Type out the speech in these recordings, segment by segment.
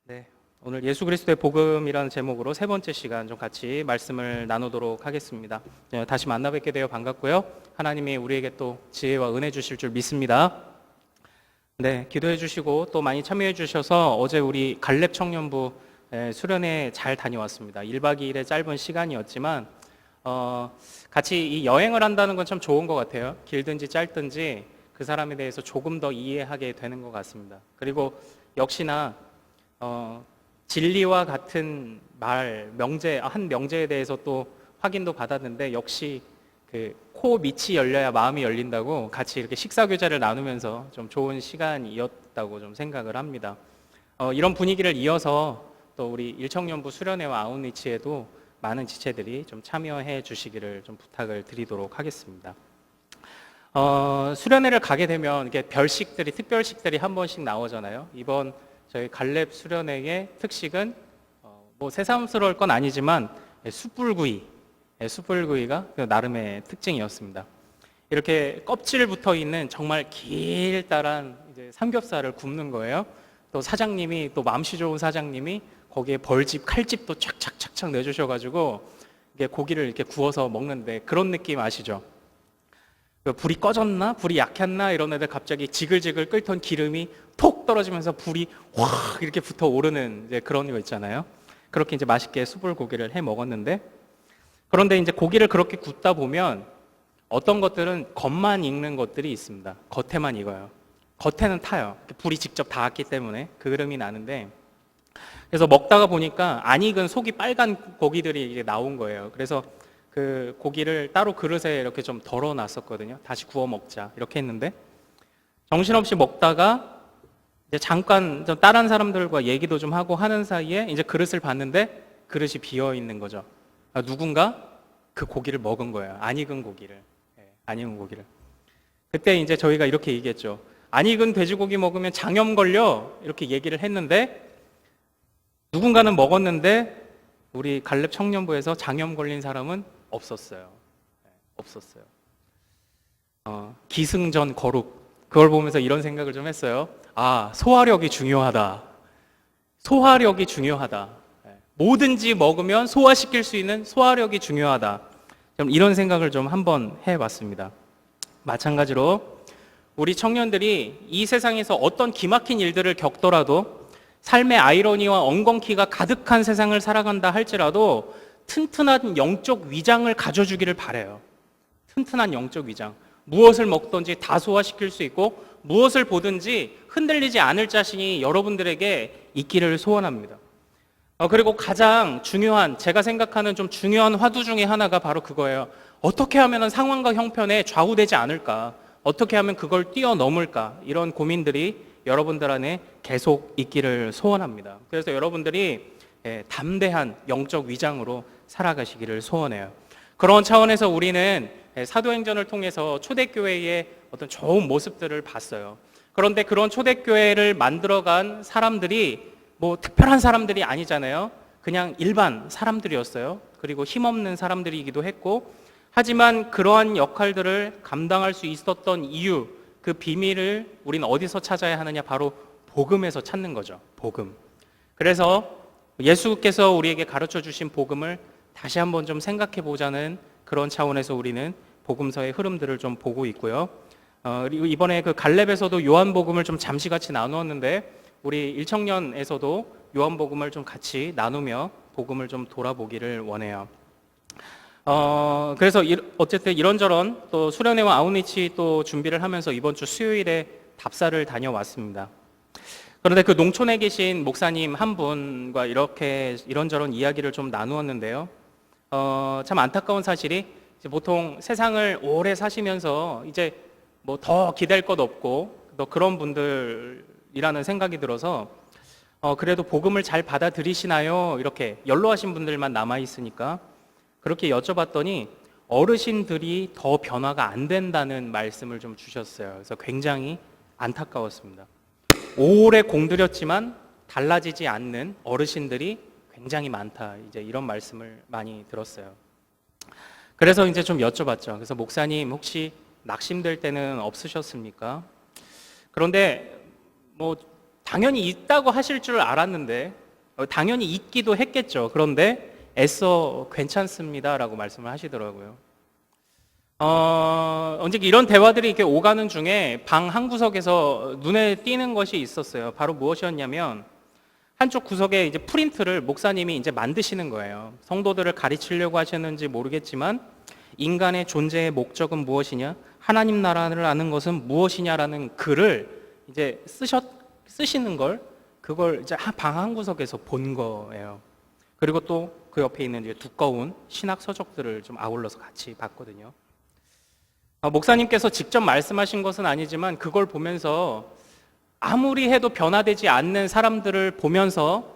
네, 오늘 예수 그리스도의 복음이라는 제목으로 세 번째 시간 좀 같이 말씀을 나누도록 하겠습니다. 다시 만나 뵙게 되어 반갑고요. 하나님이 우리에게 또 지혜와 은혜 주실 줄 믿습니다. 네, 기도해 주시고 또 많이 참여해 주셔서 어제 우리 갈렙 청년부 수련회 잘 다녀왔습니다. 1박 2일의 짧은 시간이었지만 같이 이 여행을 한다는 건 참 좋은 것 같아요. 길든지 짧든지 그 사람에 대해서 조금 더 이해하게 되는 것 같습니다. 그리고 역시나 진리와 같은 말, 한 명제에 대해서 또 확인도 받았는데 역시 그 코 밑이 열려야 마음이 열린다고 같이 이렇게 식사교제를 나누면서 좀 좋은 시간이었다고 좀 생각을 합니다. 이런 분위기를 이어서 또 우리 일청년부 수련회와 아웃리치에도 많은 지체들이 좀 참여해 주시기를 좀 부탁을 드리도록 하겠습니다. 수련회를 가게 되면 이게 별식들이, 특별식들이 한 번씩 나오잖아요. 이번 저희 갈렙 수련회의 특식은 뭐 새삼스러울 건 아니지만 숯불구이가 나름의 특징이었습니다. 이렇게 껍질 붙어 있는 정말 길다란 이제 삼겹살을 굽는 거예요. 또 사장님이 또 맘씨 좋은 사장님이 거기에 벌집, 칼집도 착착착착 내주셔가지고 이게 고기를 이렇게 구워서 먹는데 그런 느낌 아시죠? 불이 꺼졌나? 불이 약했나? 이런 애들 갑자기 지글지글 끓던 기름이 톡 떨어지면서 불이 확 이렇게 붙어 오르는 이제 그런 거 있잖아요. 그렇게 이제 맛있게 숯불고기를 해 먹었는데, 그런데 이제 고기를 그렇게 굽다 보면 어떤 것들은 겉만 익는 것들이 있습니다. 겉에만 익어요. 겉에는 타요. 불이 직접 닿았기 때문에 그 흐름이 나는데, 그래서 먹다가 보니까 안 익은 속이 빨간 고기들이 이게 나온 거예요. 그래서 그 고기를 따로 그릇에 이렇게 좀 덜어 놨었거든요. 다시 구워 먹자 이렇게 했는데, 정신없이 먹다가 이제 잠깐 좀 다른 사람들과 얘기도 좀 하고 하는 사이에 이제 그릇을 봤는데 그릇이 비어 있는 거죠. 누군가 그 고기를 먹은 거예요. 안 익은 고기를. 안 익은 고기를. 그때 이제 저희가 이렇게 얘기했죠. 안 익은 돼지고기 먹으면 장염 걸려 이렇게 얘기를 했는데, 누군가는 먹었는데 우리 갈렙 청년부에서 장염 걸린 사람은 없었어요. 없었어요. 기승전 거룩. 그걸 보면서 이런 생각을 좀 했어요. 아, 소화력이 중요하다. 소화력이 중요하다. 뭐든지 먹으면 소화시킬 수 있는 소화력이 중요하다. 좀 이런 생각을 좀 한번 해봤습니다. 마찬가지로 우리 청년들이 이 세상에서 어떤 기막힌 일들을 겪더라도, 삶의 아이러니와 엉겅퀴가 가득한 세상을 살아간다 할지라도 튼튼한 영적 위장을 가져주기를 바라요. 튼튼한 영적 위장. 무엇을 먹든지 다 소화시킬 수 있고 무엇을 보든지 흔들리지 않을 자신이 여러분들에게 있기를 소원합니다. 그리고 가장 중요한, 제가 생각하는 좀 중요한 화두 중에 하나가 바로 그거예요. 어떻게 하면 상황과 형편에 좌우되지 않을까? 어떻게 하면 그걸 뛰어넘을까? 이런 고민들이 여러분들 안에 계속 있기를 소원합니다. 그래서 여러분들이 담대한 영적 위장으로 살아가시기를 소원해요. 그런 차원에서 우리는 사도행전을 통해서 초대교회의 어떤 좋은 모습들을 봤어요. 그런데 그런 초대교회를 만들어간 사람들이 뭐 특별한 사람들이 아니잖아요. 그냥 일반 사람들이었어요. 그리고 힘없는 사람들이기도 했고, 하지만 그러한 역할들을 감당할 수 있었던 이유, 그 비밀을 우리는 어디서 찾아야 하느냐? 바로 복음에서 찾는 거죠. 복음. 그래서 예수께서 우리에게 가르쳐 주신 복음을 다시 한번 좀 생각해 보자는 그런 차원에서 우리는 복음서의 흐름들을 좀 보고 있고요. 그리고 이번에 그 갈렙에서도 요한복음을 좀 잠시 같이 나누었는데, 우리 일청년에서도 요한복음을 좀 같이 나누며 복음을 좀 돌아보기를 원해요. 그래서 어쨌든 이런저런 또 수련회와 아웃리치 또 준비를 하면서 이번 주 수요일에 답사를 다녀왔습니다. 그런데 그 농촌에 계신 목사님 한 분과 이렇게 이런저런 이야기를 좀 나누었는데요. 참 안타까운 사실이, 보통 세상을 오래 사시면서 이제 뭐 더 기댈 것 없고 또 그런 분들이라는 생각이 들어서 그래도 복음을 잘 받아들이시나요? 이렇게 연로하신 분들만 남아있으니까 그렇게 여쭤봤더니 어르신들이 더 변화가 안 된다는 말씀을 좀 주셨어요. 그래서 굉장히 안타까웠습니다. 오래 공들였지만 달라지지 않는 어르신들이 굉장히 많다. 이제 이런 말씀을 많이 들었어요. 그래서 이제 좀 여쭤봤죠. 그래서 목사님 혹시 낙심될 때는 없으셨습니까? 그런데 뭐 당연히 있다고 하실 줄 알았는데 당연히 있기도 했겠죠. 그런데 애써 괜찮습니다라고 말씀을 하시더라고요. 언제 이런 대화들이 이렇게 오가는 중에 방 한 구석에서 눈에 띄는 것이 있었어요. 바로 무엇이었냐면 한쪽 구석에 이제 프린트를 목사님이 이제 만드시는 거예요. 성도들을 가르치려고 하셨는지 모르겠지만 인간의 존재의 목적은 무엇이냐? 하나님 나라를 아는 것은 무엇이냐라는 글을 이제 쓰시는 걸 그걸 이제 방 한 구석에서 본 거예요. 그리고 또 그 옆에 있는 이제 두꺼운 신학 서적들을 좀 아울러서 같이 봤거든요. 목사님께서 직접 말씀하신 것은 아니지만 그걸 보면서 아무리 해도 변화되지 않는 사람들을 보면서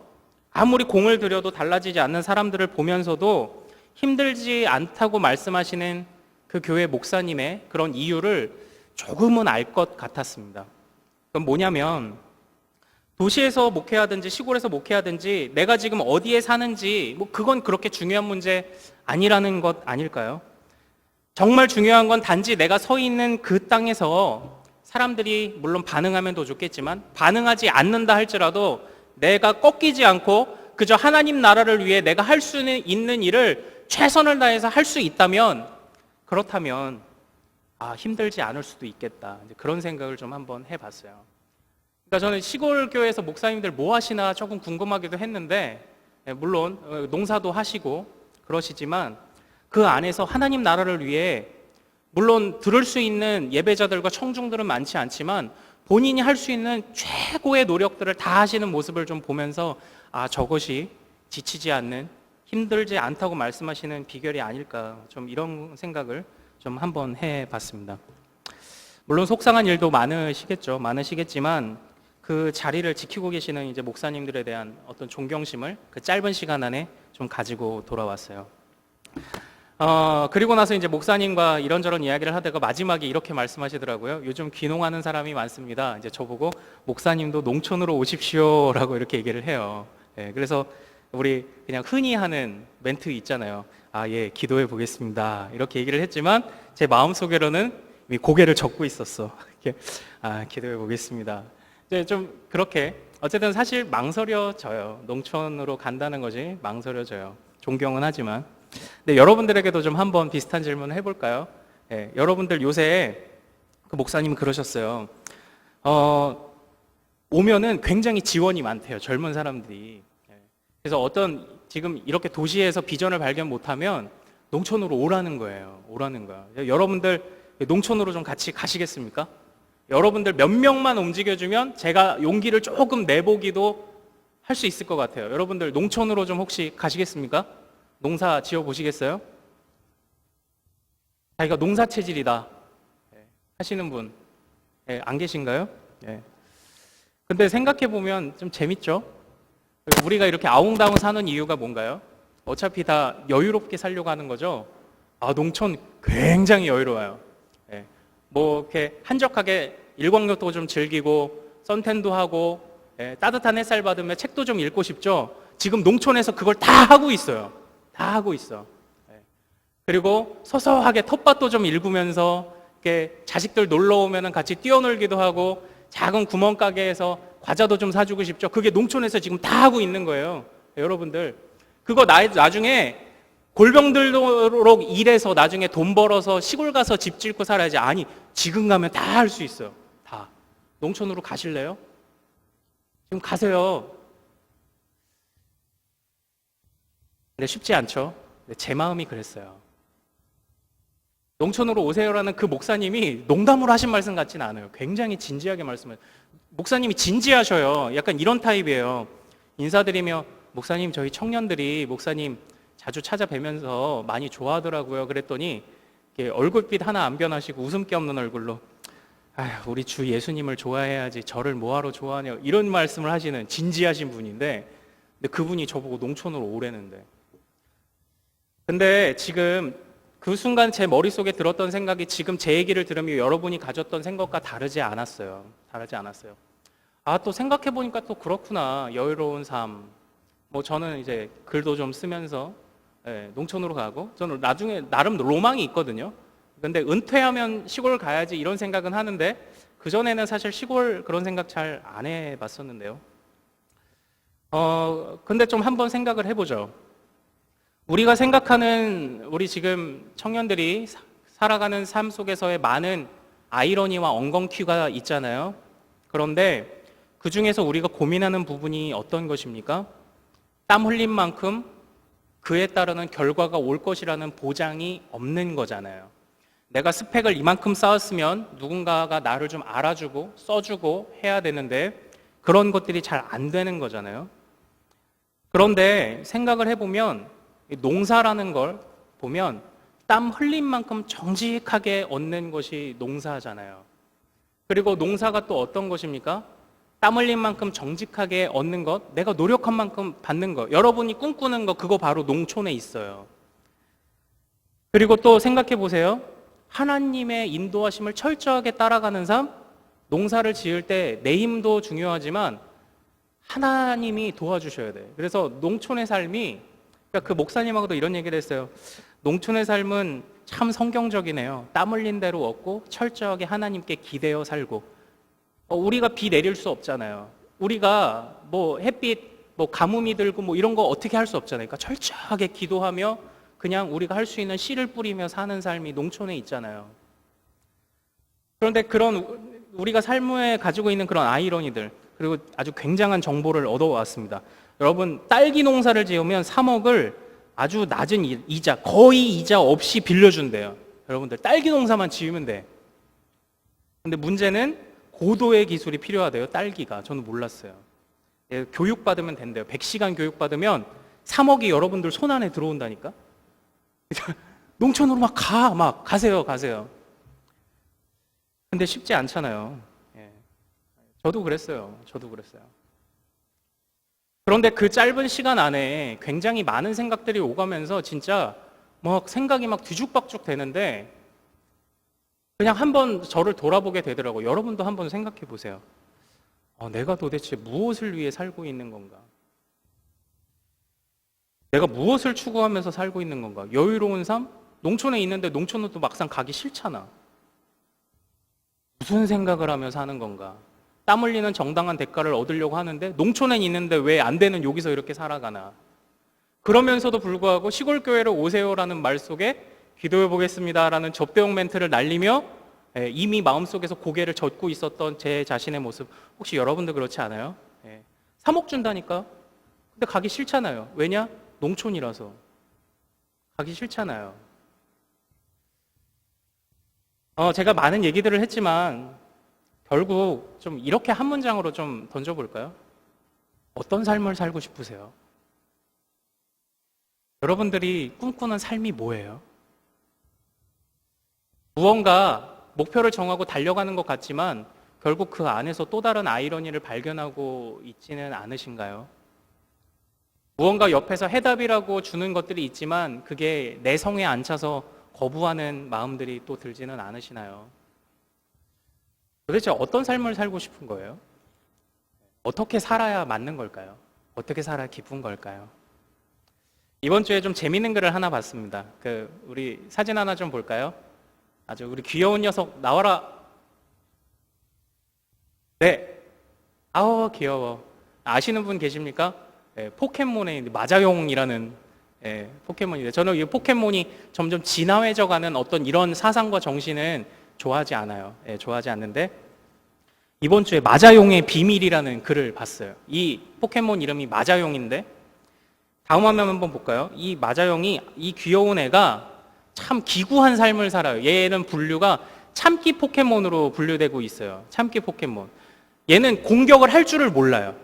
아무리 공을 들여도 달라지지 않는 사람들을 보면서도 힘들지 않다고 말씀하시는 그 교회 목사님의 그런 이유를 조금은 알 것 같았습니다. 그건 뭐냐면 도시에서 목회하든지 시골에서 목회하든지 내가 지금 어디에 사는지 뭐 그건 그렇게 중요한 문제 아니라는 것 아닐까요? 정말 중요한 건 단지 내가 서 있는 그 땅에서 사람들이 물론 반응하면 더 좋겠지만 반응하지 않는다 할지라도 내가 꺾이지 않고 그저 하나님 나라를 위해 내가 할 수 있는 일을 최선을 다해서 할 수 있다면 그렇다면 힘들지 않을 수도 있겠다. 그런 생각을 좀 한번 해봤어요. 그러니까 저는 시골 교회에서 목사님들 뭐 하시나 조금 궁금하기도 했는데 물론 농사도 하시고 그러시지만 그 안에서 하나님 나라를 위해 물론 들을 수 있는 예배자들과 청중들은 많지 않지만 본인이 할 수 있는 최고의 노력들을 다 하시는 모습을 좀 보면서 저것이 지치지 않는 힘들지 않다고 말씀하시는 비결이 아닐까 좀 이런 생각을 좀 한번 해봤습니다. 물론 속상한 일도 많으시겠지만 그 자리를 지키고 계시는 이제 목사님들에 대한 어떤 존경심을 그 짧은 시간 안에 좀 가지고 돌아왔어요. 그리고 나서 이제 목사님과 이런저런 이야기를 하다가 마지막에 이렇게 말씀하시더라고요. 요즘 귀농하는 사람이 많습니다. 이제 저보고 목사님도 농촌으로 오십시오라고 이렇게 얘기를 해요. 그래서 우리 그냥 흔히 하는 멘트 있잖아요. 예, 기도해 보겠습니다. 이렇게 얘기를 했지만 제 마음속으로는 이미 고개를 젓고 있었어. 기도해 보겠습니다. 좀 그렇게 어쨌든 사실 망설여져요. 농촌으로 간다는 것이 망설여져요. 존경은 하지만. 근데 여러분들에게도 좀 한번 비슷한 질문을 해볼까요? 여러분들 요새 그 목사님이 그러셨어요. 오면은 굉장히 지원이 많대요. 젊은 사람들이. 그래서 지금 이렇게 도시에서 비전을 발견 못하면 농촌으로 오라는 거예요. 여러분들 농촌으로 좀 같이 가시겠습니까? 여러분들 몇 명만 움직여주면 제가 용기를 조금 내보기도 할 수 있을 것 같아요. 여러분들 농촌으로 좀 혹시 가시겠습니까? 농사 지어 보시겠어요? 자기가 농사 체질이다 하시는 분 안 계신가요? 근데 생각해 보면 좀 재밌죠? 우리가 이렇게 아웅다웅 사는 이유가 뭔가요? 어차피 다 여유롭게 살려고 하는 거죠. 농촌 굉장히 여유로워요. 뭐 이렇게 한적하게 일광욕도 좀 즐기고 선탠도 하고 따뜻한 햇살 받으며 책도 좀 읽고 싶죠. 지금 농촌에서 그걸 다 하고 있어요. 그리고 소소하게 텃밭도 좀 읽으면서 이렇게 자식들 놀러 오면 같이 뛰어놀기도 하고 작은 구멍가게에서 과자도 좀 사주고 싶죠. 그게 농촌에서 지금 다 하고 있는 거예요. 여러분들 그거 나중에 골병들도록 일해서 나중에 돈 벌어서 시골 가서 집 짓고 살아야지. 지금 가면 다 할 수 있어요. 다. 농촌으로 가실래요? 지금 가세요. 근데 쉽지 않죠. 근데 제 마음이 그랬어요. 농촌으로 오세요라는 그 목사님이 농담으로 하신 말씀 같지는 않아요. 굉장히 진지하게 말씀을. 목사님이 진지하셔요. 약간 이런 타입이에요. 인사드리며 목사님 저희 청년들이 목사님 자주 찾아뵈면서 많이 좋아하더라고요. 그랬더니 얼굴빛 하나 안 변하시고 웃음기 없는 얼굴로 우리 주 예수님을 좋아해야지 저를 뭐하러 좋아하냐 이런 말씀을 하시는 진지하신 분인데 근데 그분이 저보고 농촌으로 오래는데 근데 지금 그 순간 제 머릿속에 들었던 생각이 지금 제 얘기를 들으며 여러분이 가졌던 생각과 다르지 않았어요. 또 생각해보니까 또 그렇구나. 여유로운 삶. 뭐 저는 이제 글도 좀 쓰면서 농촌으로 가고 저는 나중에 나름 로망이 있거든요. 근데 은퇴하면 시골 가야지 이런 생각은 하는데 그전에는 사실 시골 그런 생각 잘 안 해봤었는데요. 근데 좀 한번 생각을 해보죠. 우리가 생각하는 우리 지금 청년들이 살아가는 삶 속에서의 많은 아이러니와 엉겅퀴가 있잖아요. 그런데 그 중에서 우리가 고민하는 부분이 어떤 것입니까? 땀 흘린 만큼 그에 따르는 결과가 올 것이라는 보장이 없는 거잖아요. 내가 스펙을 이만큼 쌓았으면 누군가가 나를 좀 알아주고 써주고 해야 되는데 그런 것들이 잘 안 되는 거잖아요. 그런데 생각을 해보면 농사라는 걸 보면 땀 흘린 만큼 정직하게 얻는 것이 농사잖아요. 그리고 농사가 또 어떤 것입니까? 땀 흘린 만큼 정직하게 얻는 것, 내가 노력한 만큼 받는 것, 여러분이 꿈꾸는 것, 그거 바로 농촌에 있어요. 그리고 또 생각해 보세요. 하나님의 인도하심을 철저하게 따라가는 삶, 농사를 지을 때 내 힘도 중요하지만 하나님이 도와주셔야 돼요. 그래서 농촌의 삶이, 그러니까 그 목사님하고도 이런 얘기를 했어요. 농촌의 삶은 참 성경적이네요. 땀 흘린 대로 얻고 철저하게 하나님께 기대어 살고. 우리가 비 내릴 수 없잖아요. 우리가 뭐 햇빛, 뭐 가뭄이 들고 뭐 이런 거 어떻게 할 수 없잖아요. 그러니까 철저하게 기도하며 그냥 우리가 할 수 있는 씨를 뿌리며 사는 삶이 농촌에 있잖아요. 그런데 그런 우리가 삶에 가지고 있는 그런 아이러니들, 그리고 아주 굉장한 정보를 얻어왔습니다. 여러분, 딸기 농사를 지으면 3억을 아주 낮은 이자, 거의 이자 없이 빌려준대요. 여러분들, 딸기 농사만 지으면 돼. 근데 문제는 고도의 기술이 필요하대요, 딸기가. 저는 몰랐어요. 예, 교육받으면 된대요. 100시간 교육받으면 3억이 여러분들 손 안에 들어온다니까? 농촌으로 가세요. 근데 쉽지 않잖아요. 예. 저도 그랬어요. 그런데 그 짧은 시간 안에 굉장히 많은 생각들이 오가면서 진짜 막 생각이 막 뒤죽박죽 되는데 그냥 한번 저를 돌아보게 되더라고요. 여러분도 한번 생각해 보세요. 내가 도대체 무엇을 위해 살고 있는 건가? 내가 무엇을 추구하면서 살고 있는 건가? 여유로운 삶? 농촌에 있는데 농촌은 또 막상 가기 싫잖아. 무슨 생각을 하며 사는 건가? 땀 흘리는 정당한 대가를 얻으려고 하는데 농촌에 있는데 왜 안 되는 여기서 이렇게 살아가나? 그러면서도 불구하고 시골 교회로 오세요라는 말 속에 기도해 보겠습니다라는 접대용 멘트를 날리며 이미 마음속에서 고개를 젓고 있었던 제 자신의 모습, 혹시 여러분도 그렇지 않아요? 3억 준다니까? 근데 가기 싫잖아요. 왜냐? 농촌이라서 가기 싫잖아요. 제가 많은 얘기들을 했지만 결국 좀 이렇게 한 문장으로 좀 던져볼까요? 어떤 삶을 살고 싶으세요? 여러분들이 꿈꾸는 삶이 뭐예요? 무언가 목표를 정하고 달려가는 것 같지만 결국 그 안에서 또 다른 아이러니를 발견하고 있지는 않으신가요? 무언가 옆에서 해답이라고 주는 것들이 있지만 그게 내 성에 안 차서 거부하는 마음들이 또 들지는 않으시나요? 도대체 어떤 삶을 살고 싶은 거예요? 어떻게 살아야 맞는 걸까요? 어떻게 살아야 기쁜 걸까요? 이번 주에 좀 재밌는 글을 하나 봤습니다. 우리 사진 하나 좀 볼까요? 아주 우리 귀여운 녀석 나와라. 네. 귀여워. 아시는 분 계십니까? 포켓몬의 마자용이라는 포켓몬인데, 저는 이 포켓몬이 점점 진화해져가는 어떤 이런 사상과 정신은 좋아하지 않아요. 좋아하지 않는데 이번 주에 마자용의 비밀이라는 글을 봤어요. 이 포켓몬 이름이 마자용인데, 다음 화면 한번 볼까요? 이 마자용이, 이 귀여운 애가 참 기구한 삶을 살아요. 얘는 분류가 참기 포켓몬으로 분류되고 있어요. 참기 포켓몬. 얘는 공격을 할 줄을 몰라요.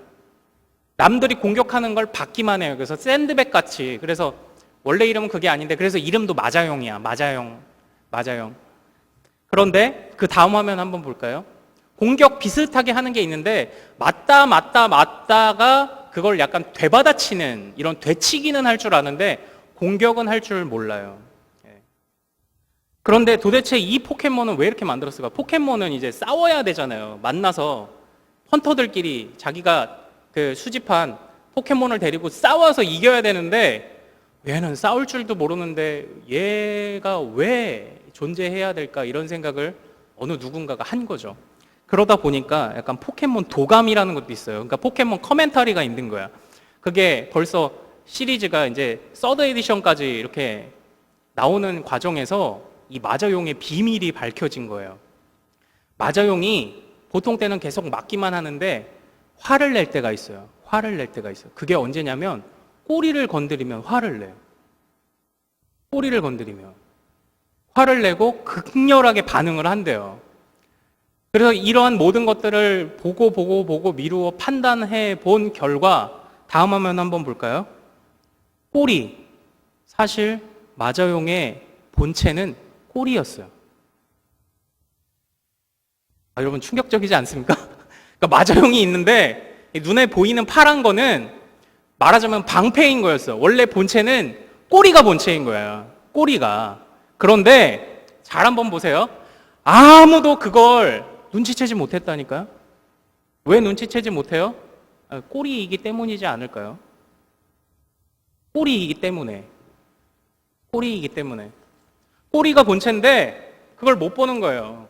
남들이 공격하는 걸 받기만 해요. 그래서 샌드백 같이. 그래서 원래 이름은 그게 아닌데, 그래서 이름도 마자용이야. 마자용. 그런데 그 다음 화면 한번 볼까요? 공격 비슷하게 하는 게 있는데 맞다가 그걸 약간 되받아치는, 이런 되치기는 할 줄 아는데 공격은 할 줄 몰라요. 그런데 도대체 이 포켓몬은 왜 이렇게 만들었을까? 포켓몬은 이제 싸워야 되잖아요. 만나서 헌터들끼리 자기가 수집한 포켓몬을 데리고 싸워서 이겨야 되는데 얘는 싸울 줄도 모르는데 얘가 왜 존재해야 될까, 이런 생각을 어느 누군가가 한 거죠. 그러다 보니까 약간 포켓몬 도감이라는 것도 있어요. 그러니까 포켓몬 커멘터리가 있는 거야. 그게 벌써 시리즈가 이제 서드 에디션까지 이렇게 나오는 과정에서 이 마자용의 비밀이 밝혀진 거예요. 마자용이 보통 때는 계속 맞기만 하는데 화를 낼 때가 있어요. 화를 낼 때가 있어요. 그게 언제냐면 꼬리를 건드리면 화를 내요. 꼬리를 건드리면 화를 내고 극렬하게 반응을 한대요. 그래서 이러한 모든 것들을 보고 미루어 판단해 본 결과 다음 화면 한번 볼까요? 꼬리. 사실 마자용의 본체는 꼬리였어요. 여러분 충격적이지 않습니까? 그러니까 마자용이 있는데 눈에 보이는 파란 거는 말하자면 방패인 거였어요. 원래 본체는 꼬리가 본체인 거예요. 꼬리가. 그런데 잘 한번 보세요. 아무도 그걸 눈치채지 못했다니까요. 왜 눈치채지 못해요? 꼬리이기 때문이지 않을까요? 꼬리이기 때문에. 꼬리이기 때문에. 꼬리가 본체인데 그걸 못 보는 거예요.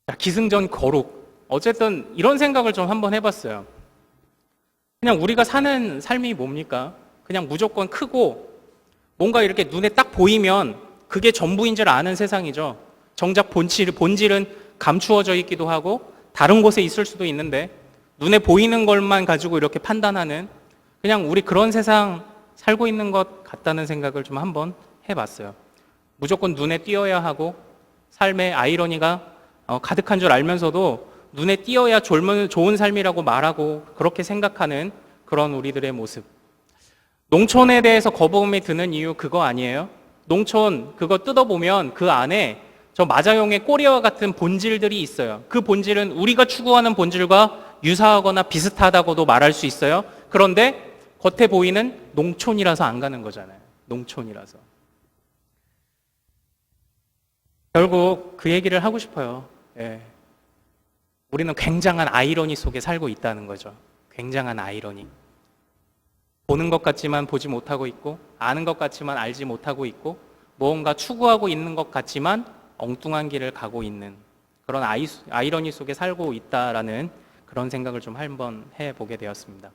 자, 기승전 거룩. 어쨌든 이런 생각을 좀 한번 해봤어요. 그냥 우리가 사는 삶이 뭡니까? 그냥 무조건 크고 뭔가 이렇게 눈에 딱 보이면 그게 전부인 줄 아는 세상이죠. 정작 본질은 감추어져 있기도 하고 다른 곳에 있을 수도 있는데 눈에 보이는 것만 가지고 이렇게 판단하는 그냥 우리 그런 세상 살고 있는 것 같다는 생각을 좀 한번 해봤어요. 무조건 눈에 띄어야 하고 삶의 아이러니가 가득한 줄 알면서도 눈에 띄어야 좋은 삶이라고 말하고 그렇게 생각하는 그런 우리들의 모습. 농촌에 대해서 거부감이 드는 이유 그거 아니에요? 농촌 그거 뜯어보면 그 안에 저 마자용의 꼬리와 같은 본질들이 있어요. 그 본질은 우리가 추구하는 본질과 유사하거나 비슷하다고도 말할 수 있어요. 그런데 겉에 보이는 농촌이라서 안 가는 거잖아요. 농촌이라서. 결국 그 얘기를 하고 싶어요. 예. 우리는 굉장한 아이러니 속에 살고 있다는 거죠. 굉장한 아이러니. 보는 것 같지만 보지 못하고 있고 아는 것 같지만 알지 못하고 있고 무언가 추구하고 있는 것 같지만 엉뚱한 길을 가고 있는 그런 아이러니 속에 살고 있다라는 그런 생각을 좀 한번 해보게 되었습니다.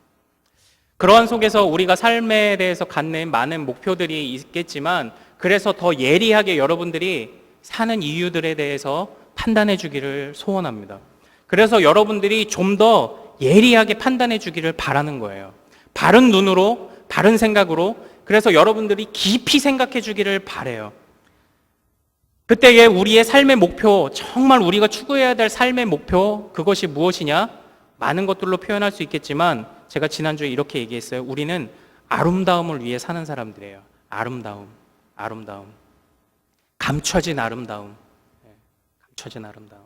그러한 속에서 우리가 삶에 대해서 갖는 많은 목표들이 있겠지만 그래서 더 예리하게 여러분들이 사는 이유들에 대해서 판단해 주기를 소원합니다. 그래서 여러분들이 좀 더 예리하게 판단해 주기를 바라는 거예요. 바른 눈으로, 바른 생각으로. 그래서 여러분들이 깊이 생각해 주기를 바라요. 그때에 우리의 삶의 목표, 정말 우리가 추구해야 될 삶의 목표, 그것이 무엇이냐? 많은 것들로 표현할 수 있겠지만 제가 지난주에 이렇게 얘기했어요. 우리는 아름다움을 위해 사는 사람들이에요. 아름다움. 감춰진 아름다움. 감춰진 아름다움.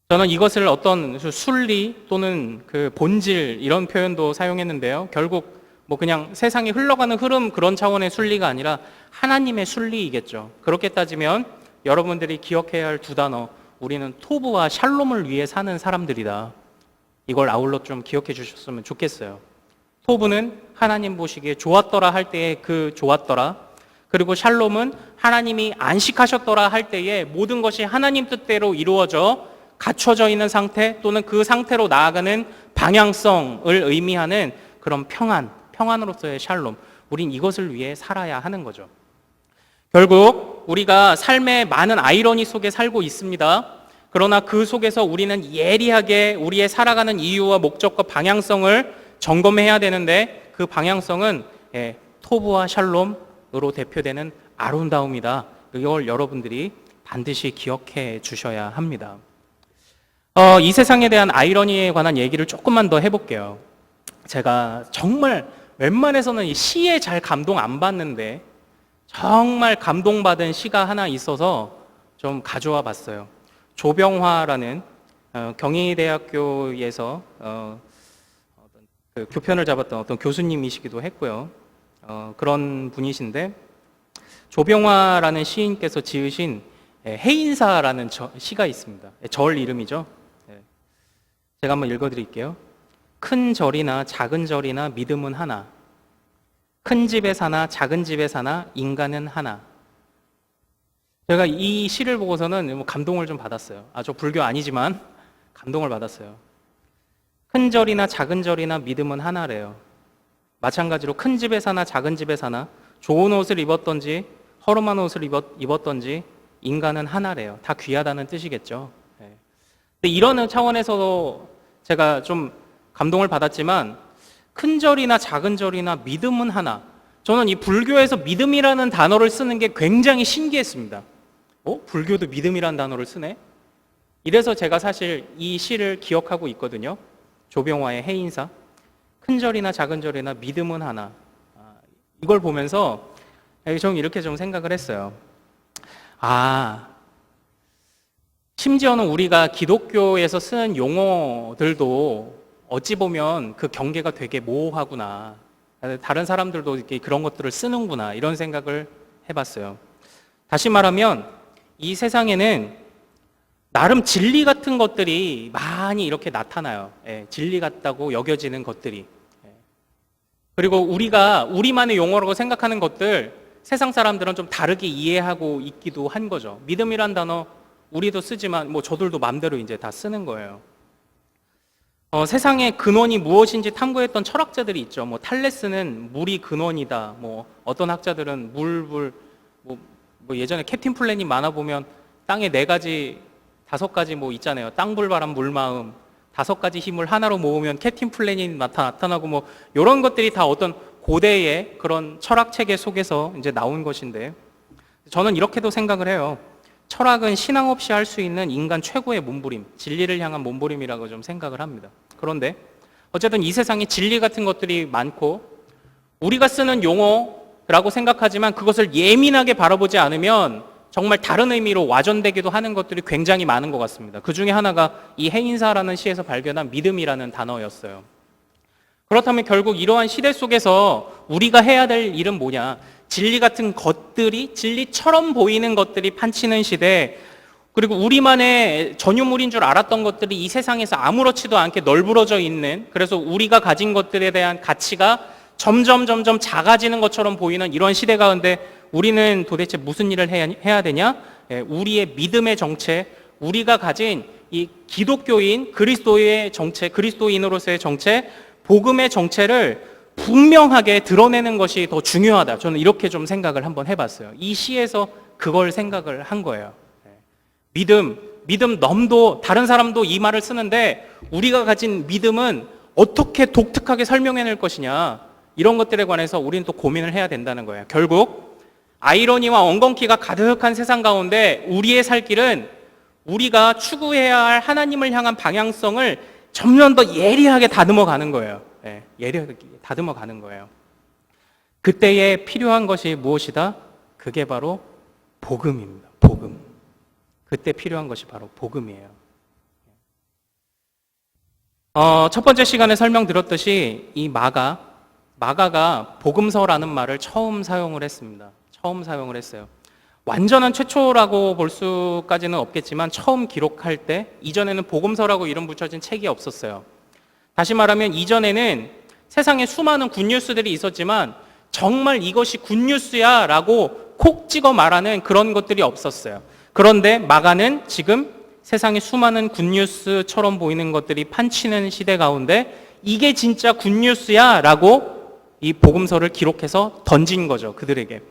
저는 이것을 어떤 순리 또는 그 본질 이런 표현도 사용했는데요. 결국 뭐 그냥 세상이 흘러가는 흐름 그런 차원의 순리가 아니라 하나님의 순리이겠죠. 그렇게 따지면 여러분들이 기억해야 할 두 단어, 우리는 토브와 샬롬을 위해 사는 사람들이다. 이걸 아울러 좀 기억해 주셨으면 좋겠어요. 토브는 하나님 보시기에 좋았더라 할 때의 그 좋았더라. 그리고 샬롬은 하나님이 안식하셨더라 할 때에 모든 것이 하나님 뜻대로 이루어져 갖춰져 있는 상태 또는 그 상태로 나아가는 방향성을 의미하는 그런 평안으로서의 샬롬. 우린 이것을 위해 살아야 하는 거죠. 결국 우리가 삶의 많은 아이러니 속에 살고 있습니다. 그러나 그 속에서 우리는 예리하게 우리의 살아가는 이유와 목적과 방향성을 점검해야 되는데 그 방향성은 토브와 샬롬으로 대표되는 아름다움이다. 이걸 여러분들이 반드시 기억해 주셔야 합니다. 이 세상에 대한 아이러니에 관한 얘기를 조금만 더 해볼게요. 제가 정말 웬만해서는 이 시에 잘 감동 안 받는데 정말 감동받은 시가 하나 있어서 좀 가져와 봤어요. 조병화라는 경희대학교에서 그 교편을 잡았던 어떤 교수님이시기도 했고요. 그런 분이신데 조병화라는 시인께서 지으신 해인사라는 시가 있습니다. 절 이름이죠. 제가 한번 읽어드릴게요. 큰 절이나 작은 절이나 믿음은 하나. 큰 집에 사나 작은 집에 사나 인간은 하나. 제가 이 시를 보고서는 뭐 감동을 좀 받았어요. 저 불교 아니지만 감동을 받았어요. 큰 절이나 작은 절이나 믿음은 하나래요. 마찬가지로 큰 집에 사나 작은 집에 사나 좋은 옷을 입었던지 허름한 옷을 입었던지 인간은 하나래요. 다 귀하다는 뜻이겠죠. 네. 근데 이런 차원에서도 제가 좀 감동을 받았지만 큰 절이나 작은 절이나 믿음은 하나. 저는 이 불교에서 믿음이라는 단어를 쓰는 게 굉장히 신기했습니다. 불교도 믿음이라는 단어를 쓰네? 이래서 제가 사실 이 시를 기억하고 있거든요. 조병화의 해인사. 큰 절이나 작은 절이나 믿음은 하나. 이걸 보면서 저는 이렇게 좀 생각을 했어요. 심지어는 우리가 기독교에서 쓰는 용어들도 어찌 보면 그 경계가 되게 모호하구나. 다른 사람들도 이렇게 그런 것들을 쓰는구나. 이런 생각을 해봤어요. 다시 말하면 이 세상에는 나름 진리 같은 것들이 많이 이렇게 나타나요. 진리 같다고 여겨지는 것들이. 그리고 우리가 우리만의 용어라고 생각하는 것들 세상 사람들은 좀 다르게 이해하고 있기도 한 거죠. 믿음이란 단어 우리도 쓰지만 뭐 저들도 마음대로 이제 다 쓰는 거예요. 세상의 근원이 무엇인지 탐구했던 철학자들이 있죠. 뭐 탈레스는 물이 근원이다. 뭐 어떤 학자들은 뭐 예전에 캡틴 플랜이 만화 보면 땅에 4가지, 5가지 뭐 있잖아요. 땅, 불, 바람, 물, 마음. 5가지 힘을 하나로 모으면 캡틴 플랜이 나타나고 뭐 이런 것들이 다 어떤 고대의 그런 철학 체계 속에서 이제 나온 것인데 저는 이렇게도 생각을 해요. 철학은 신앙 없이 할 수 있는 인간 최고의 몸부림, 진리를 향한 몸부림이라고 좀 생각을 합니다. 그런데 어쨌든 이 세상에 진리 같은 것들이 많고 우리가 쓰는 용어라고 생각하지만 그것을 예민하게 바라보지 않으면 정말 다른 의미로 와전되기도 하는 것들이 굉장히 많은 것 같습니다. 그 중에 하나가 이 해인사라는 시에서 발견한 믿음이라는 단어였어요. 그렇다면 결국 이러한 시대 속에서 우리가 해야 될 일은 뭐냐? 진리 같은 것들이, 진리처럼 보이는 것들이 판치는 시대, 그리고 우리만의 전유물인 줄 알았던 것들이 이 세상에서 아무렇지도 않게 널브러져 있는, 그래서 우리가 가진 것들에 대한 가치가 점점 작아지는 것처럼 보이는 이런 시대 가운데 우리는 도대체 무슨 일을 해야 되냐? 우리의 믿음의 정체, 우리가 가진 이 기독교인, 그리스도의 정체, 그리스도인으로서의 정체, 복음의 정체를 분명하게 드러내는 것이 더 중요하다. 저는 이렇게 좀 생각을 한번 해봤어요. 이 시에서 그걸 생각을 한 거예요. 믿음 넘도 다른 사람도 이 말을 쓰는데 우리가 가진 믿음은 어떻게 독특하게 설명해낼 것이냐. 이런 것들에 관해서 우리는 또 고민을 해야 된다는 거예요. 결국 아이러니와 엉겅퀴가 가득한 세상 가운데 우리의 살 길은 우리가 추구해야 할 하나님을 향한 방향성을 점점 더 예리하게 다듬어 가는 거예요. 예리하게 다듬어 가는 거예요. 그때에 필요한 것이 무엇이다? 그게 바로 복음입니다. 복음. 그때 필요한 것이 바로 복음이에요. 첫 번째 시간에 설명드렸듯이 이 마가가 복음서라는 말을 처음 사용을 했습니다. 처음 사용을 했어요. 완전한 최초라고 볼 수까지는 없겠지만 처음 기록할 때 이전에는 복음서라고 이름 붙여진 책이 없었어요. 다시 말하면 이전에는 세상에 수많은 굿뉴스들이 있었지만 정말 이것이 굿뉴스야 라고 콕 찍어 말하는 그런 것들이 없었어요. 그런데 마가는 지금 세상에 수많은 굿뉴스처럼 보이는 것들이 판치는 시대 가운데 이게 진짜 굿뉴스야 라고 이 복음서를 기록해서 던진 거죠. 그들에게.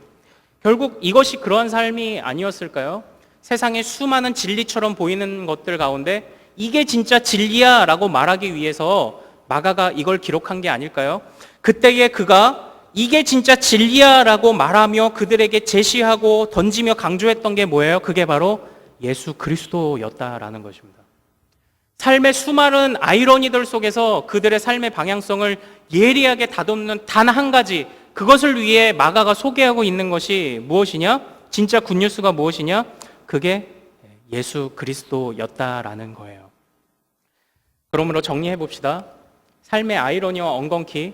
결국 이것이 그러한 삶이 아니었을까요? 세상에 수많은 진리처럼 보이는 것들 가운데 이게 진짜 진리야 라고 말하기 위해서 마가가 이걸 기록한 게 아닐까요? 그때에 그가 이게 진짜 진리야 라고 말하며 그들에게 제시하고 던지며 강조했던 게 뭐예요? 그게 바로 예수 그리스도였다라는 것입니다. 삶의 수많은 아이러니들 속에서 그들의 삶의 방향성을 예리하게 다듬는 단 한 가지, 그것을 위해 마가가 소개하고 있는 것이 무엇이냐? 진짜 굿뉴스가 무엇이냐? 그게 예수 그리스도였다라는 거예요. 그러므로 정리해 봅시다. 삶의 아이러니와 엉겅퀴,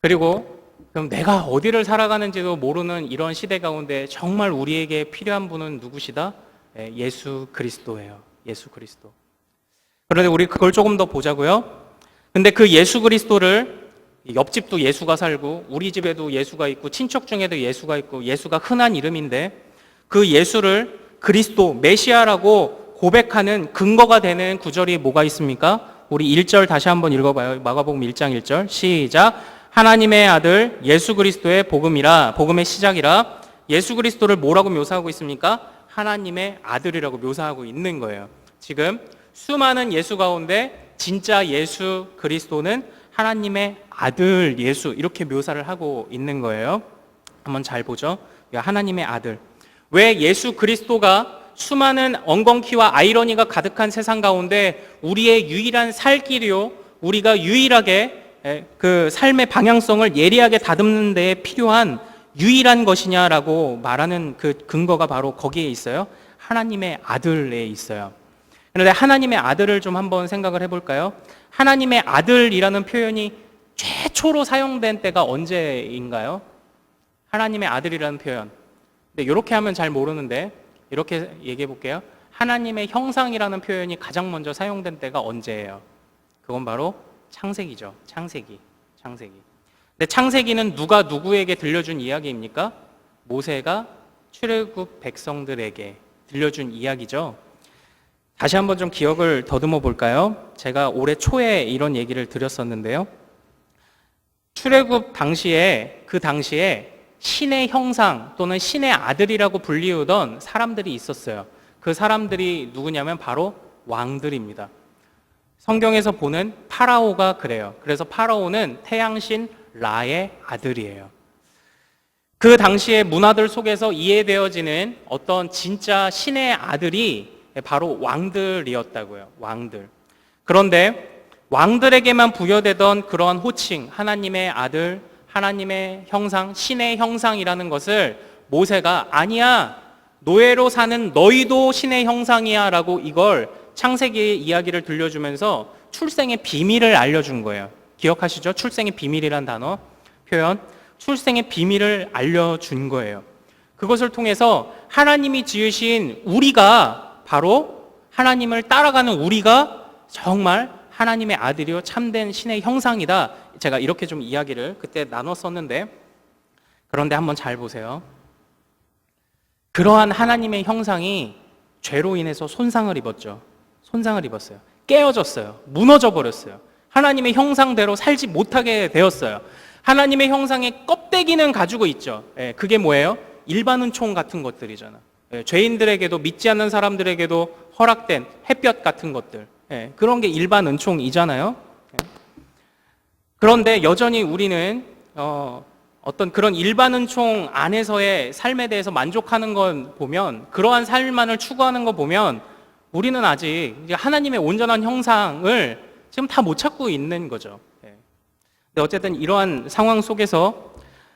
그리고 그럼 내가 어디를 살아가는지도 모르는 이런 시대 가운데 정말 우리에게 필요한 분은 누구시다? 예수 그리스도예요. 예수 그리스도. 그런데 우리 그걸 조금 더 보자고요. 근데 그 예수 그리스도를 옆집도 예수가 살고 우리 집에도 예수가 있고 친척 중에도 예수가 있고 예수가 흔한 이름인데 그 예수를 그리스도, 메시아라고 고백하는 근거가 되는 구절이 뭐가 있습니까? 우리 1절 다시 한번 읽어봐요. 마가복음 1장 1절 시작. 하나님의 아들 예수 그리스도의 복음이라, 복음의 시작이라. 예수 그리스도를 뭐라고 묘사하고 있습니까? 하나님의 아들이라고 묘사하고 있는 거예요. 지금 수많은 예수 가운데 진짜 예수 그리스도는 하나님의 아들 예수, 이렇게 묘사를 하고 있는 거예요. 한번 잘 보죠. 하나님의 아들. 왜 예수 그리스도가 수많은 엉겅퀴와 아이러니가 가득한 세상 가운데 우리의 유일한 살 길이요, 우리가 유일하게 그 삶의 방향성을 예리하게 다듬는 데 필요한 유일한 것이냐라고 말하는 그 근거가 바로 거기에 있어요. 하나님의 아들에 있어요. 그런데 하나님의 아들을 좀 한번 생각을 해볼까요? 하나님의 아들이라는 표현이 최초로 사용된 때가 언제인가요? 하나님의 아들이라는 표현. 근데 이렇게 하면 잘 모르는데 이렇게 얘기해 볼게요. 하나님의 형상이라는 표현이 가장 먼저 사용된 때가 언제예요? 그건 바로 창세기죠. 창세기. 근데 창세기는 누가 누구에게 들려준 이야기입니까? 모세가 출애굽 백성들에게 들려준 이야기죠. 다시 한번 좀 기억을 더듬어 볼까요? 제가 올해 초에 이런 얘기를 드렸었는데요. 출애굽 당시에, 그 당시에 신의 형상 또는 신의 아들이라고 불리우던 사람들이 있었어요. 그 사람들이 누구냐면 바로 왕들입니다. 성경에서 보는 파라오가 그래요. 그래서 파라오는 태양신 라의 아들이에요. 그 당시의 문화들 속에서 이해되어지는 어떤 진짜 신의 아들이 바로 왕들이었다고요. 왕들. 그런데 왕들에게만 부여되던 그러한 호칭, 하나님의 아들, 하나님의 형상, 신의 형상이라는 것을 모세가 아니야, 노예로 사는 너희도 신의 형상이야 라고 이걸 창세기의 이야기를 들려주면서 출생의 비밀을 알려준 거예요. 기억하시죠? 출생의 비밀이란 단어, 표현. 출생의 비밀을 알려준 거예요. 그것을 통해서 하나님이 지으신 우리가, 바로 하나님을 따라가는 우리가 정말 하나님의 아들이요 참된 신의 형상이다. 제가 이렇게 좀 이야기를 그때 나눴었는데, 그런데 한번 잘 보세요. 그러한 하나님의 형상이 죄로 인해서 손상을 입었죠. 손상을 입었어요. 깨어졌어요. 무너져 버렸어요. 하나님의 형상대로 살지 못하게 되었어요. 하나님의 형상의 껍데기는 가지고 있죠. 그게 뭐예요? 일반 은총 같은 것들이잖아. 죄인들에게도, 믿지 않는 사람들에게도 허락된 햇볕 같은 것들, 그런 게 일반 은총이잖아요. 그런데 여전히 우리는 어떤 그런 일반 은총 안에서의 삶에 대해서 만족하는 건 보면, 그러한 삶만을 추구하는 거 보면 우리는 아직 하나님의 온전한 형상을 지금 다 못 찾고 있는 거죠. 근데 어쨌든 이러한 상황 속에서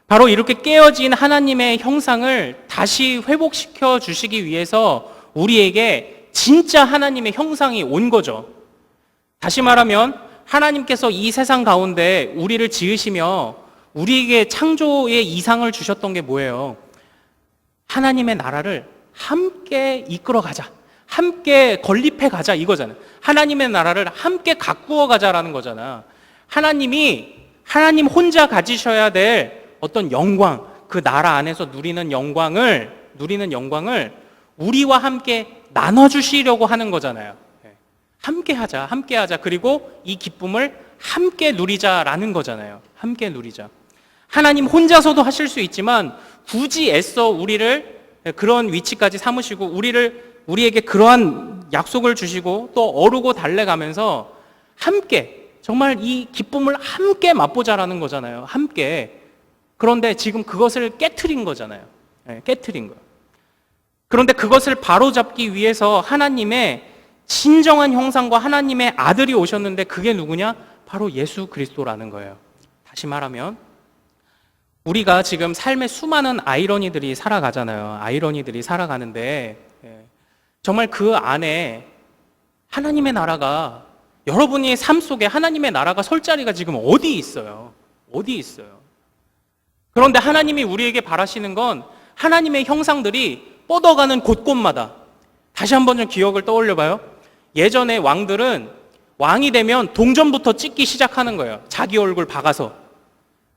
바로 이렇게 깨어진 하나님의 형상을 다시 회복시켜 주시기 위해서 우리에게 진짜 하나님의 형상이 온 거죠. 다시 말하면 하나님께서 이 세상 가운데 우리를 지으시며 우리에게 창조의 이상을 주셨던 게 뭐예요? 하나님의 나라를 함께 이끌어가자, 함께 건립해 가자, 이거잖아요. 하나님의 나라를 함께 가꾸어 가자라는 거잖아. 하나님 혼자 가지셔야 될 어떤 영광, 그 나라 안에서 누리는 영광을 우리와 함께 나눠주시려고 하는 거잖아요. 함께 하자. 그리고 이 기쁨을 함께 누리자라는 거잖아요. 함께 누리자. 하나님 혼자서도 하실 수 있지만 굳이 애써 우리를 그런 위치까지 삼으시고 우리에게 그러한 약속을 주시고 또 어루고 달래가면서 함께, 정말 이 기쁨을 함께 맛보자라는 거잖아요. 함께. 그런데 지금 그것을 깨트린 거잖아요. 깨트린 거. 그런데 그것을 바로잡기 위해서 하나님의 진정한 형상과 하나님의 아들이 오셨는데, 그게 누구냐? 바로 예수 그리스도라는 거예요. 다시 말하면 우리가 지금 삶의 수많은 아이러니들이 살아가잖아요. 아이러니들이 살아가는데 정말 그 안에 하나님의 나라가, 여러분의 삶 속에 하나님의 나라가 설 자리가 지금 어디 있어요? 어디 있어요? 그런데 하나님이 우리에게 바라시는 건 하나님의 형상들이 뻗어가는 곳곳마다, 다시 한번 좀 기억을 떠올려 봐요. 예전에 왕들은 왕이 되면 동전부터 찍기 시작하는 거예요. 자기 얼굴 박아서.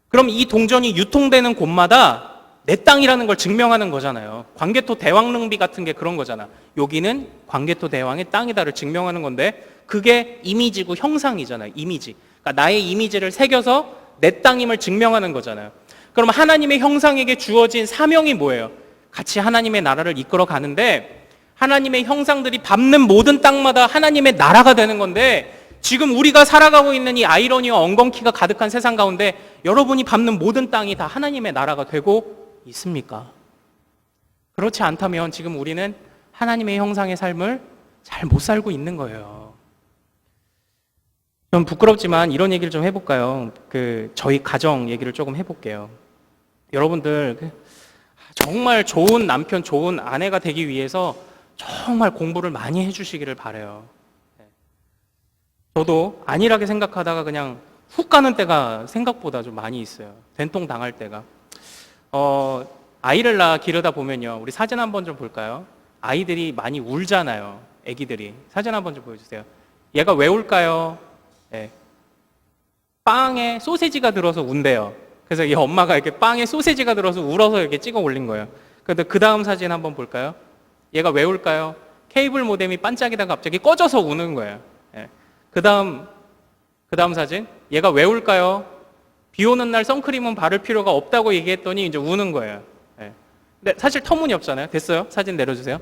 그럼 이 동전이 유통되는 곳마다 내 땅이라는 걸 증명하는 거잖아요. 광개토 대왕릉비 같은 게 그런 거잖아. 여기는 광개토 대왕의 땅이다를 증명하는 건데 그게 이미지고 형상이잖아요. 이미지. 그러니까 나의 이미지를 새겨서 내 땅임을 증명하는 거잖아요. 그럼 하나님의 형상에게 주어진 사명이 뭐예요? 같이 하나님의 나라를 이끌어 가는데 하나님의 형상들이 밟는 모든 땅마다 하나님의 나라가 되는 건데 지금 우리가 살아가고 있는 이 아이러니와 엉겅퀴가 가득한 세상 가운데 여러분이 밟는 모든 땅이 다 하나님의 나라가 되고 있습니까? 그렇지 않다면 지금 우리는 하나님의 형상의 삶을 잘 못 살고 있는 거예요. 좀 부끄럽지만 이런 얘기를 좀 해볼까요? 저희 가정 얘기를 조금 해볼게요. 여러분들 정말 좋은 남편, 좋은 아내가 되기 위해서 정말 공부를 많이 해주시기를 바라요. 저도 안일하게 생각하다가 그냥 훅 가는 때가 생각보다 좀 많이 있어요. 된통 당할 때가. 아이를 기르다 보면요. 우리 사진 한번 좀 볼까요? 아이들이 많이 울잖아요. 아기들이. 사진 한번 좀 보여주세요. 얘가 왜 울까요? 네. 빵에 소세지가 들어서 운대요. 그래서 이 엄마가 이렇게 빵에 소세지가 들어서 울어서 이렇게 찍어 올린 거예요. 근데 그 다음 사진 한번 볼까요? 얘가 왜 울까요? 케이블 모뎀이 반짝이다가 갑자기 꺼져서 우는 거예요. 네. 그 다음 사진. 얘가 왜 울까요? 비 오는 날 선크림은 바를 필요가 없다고 얘기했더니 이제 우는 거예요. 네. 근데 사실 터무니없잖아요. 됐어요? 사진 내려주세요.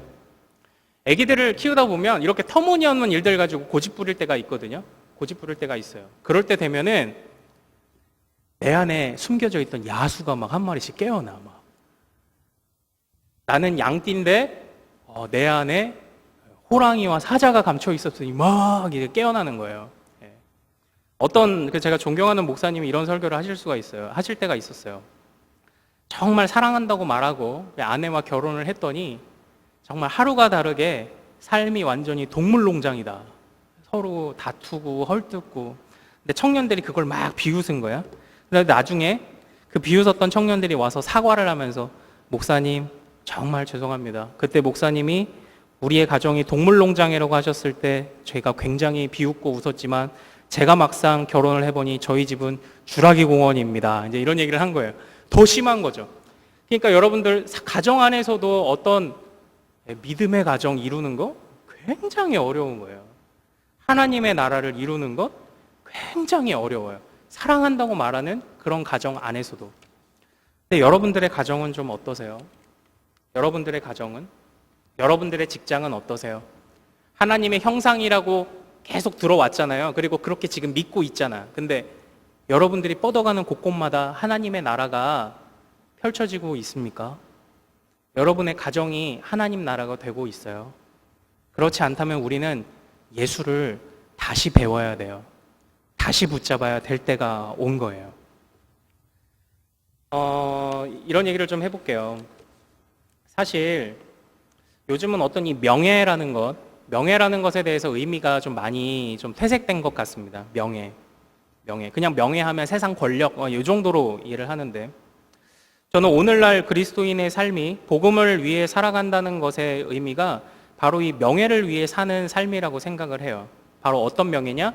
아기들을 키우다 보면 이렇게 터무니없는 일들 가지고 고집 부릴 때가 있거든요. 고집 부릴 때가 있어요. 그럴 때 되면은 내 안에 숨겨져 있던 야수가 막 한 마리씩 깨어나. 막. 나는 양띠인데 내 안에 호랑이와 사자가 감춰 있었으니 막 이렇게 깨어나는 거예요. 예. 어떤 제가 존경하는 목사님이 이런 설교를 하실 때가 있었어요. 정말 사랑한다고 말하고 아내와 결혼을 했더니 정말 하루가 다르게 삶이 완전히 동물농장이다. 서로 다투고 헐뜯고. 근데 청년들이 그걸 막 비웃은 거야. 그런데 나중에 그 비웃었던 청년들이 와서 사과를 하면서 목사님 정말 죄송합니다. 그때 목사님이 우리의 가정이 동물농장이라고 하셨을 때 제가 굉장히 비웃고 웃었지만 제가 막상 결혼을 해보니 저희 집은 주라기 공원입니다. 이제 이런 얘기를 한 거예요. 더 심한 거죠. 그러니까 여러분들 가정 안에서도 어떤 믿음의 가정 이루는 거 굉장히 어려운 거예요. 하나님의 나라를 이루는 것 굉장히 어려워요. 사랑한다고 말하는 그런 가정 안에서도. 근데 여러분들의 가정은 좀 어떠세요? 여러분들의 가정은? 여러분들의 직장은 어떠세요? 하나님의 형상이라고 계속 들어왔잖아요. 그리고 그렇게 지금 믿고 있잖아. 근데 여러분들이 뻗어가는 곳곳마다 하나님의 나라가 펼쳐지고 있습니까? 여러분의 가정이 하나님 나라가 되고 있어요. 그렇지 않다면 우리는 예수를 다시 배워야 돼요. 다시 붙잡아야 될 때가 온 거예요. 이런 얘기를 좀 해볼게요. 사실 요즘은 어떤 이 명예라는 것에 대해서 의미가 좀 많이 좀 퇴색된 것 같습니다. 명예. 그냥 명예하면 세상 권력, 이 정도로 이해를 하는데 저는 오늘날 그리스도인의 삶이 복음을 위해 살아간다는 것의 의미가 바로 이 명예를 위해 사는 삶이라고 생각을 해요. 바로 어떤 명예냐?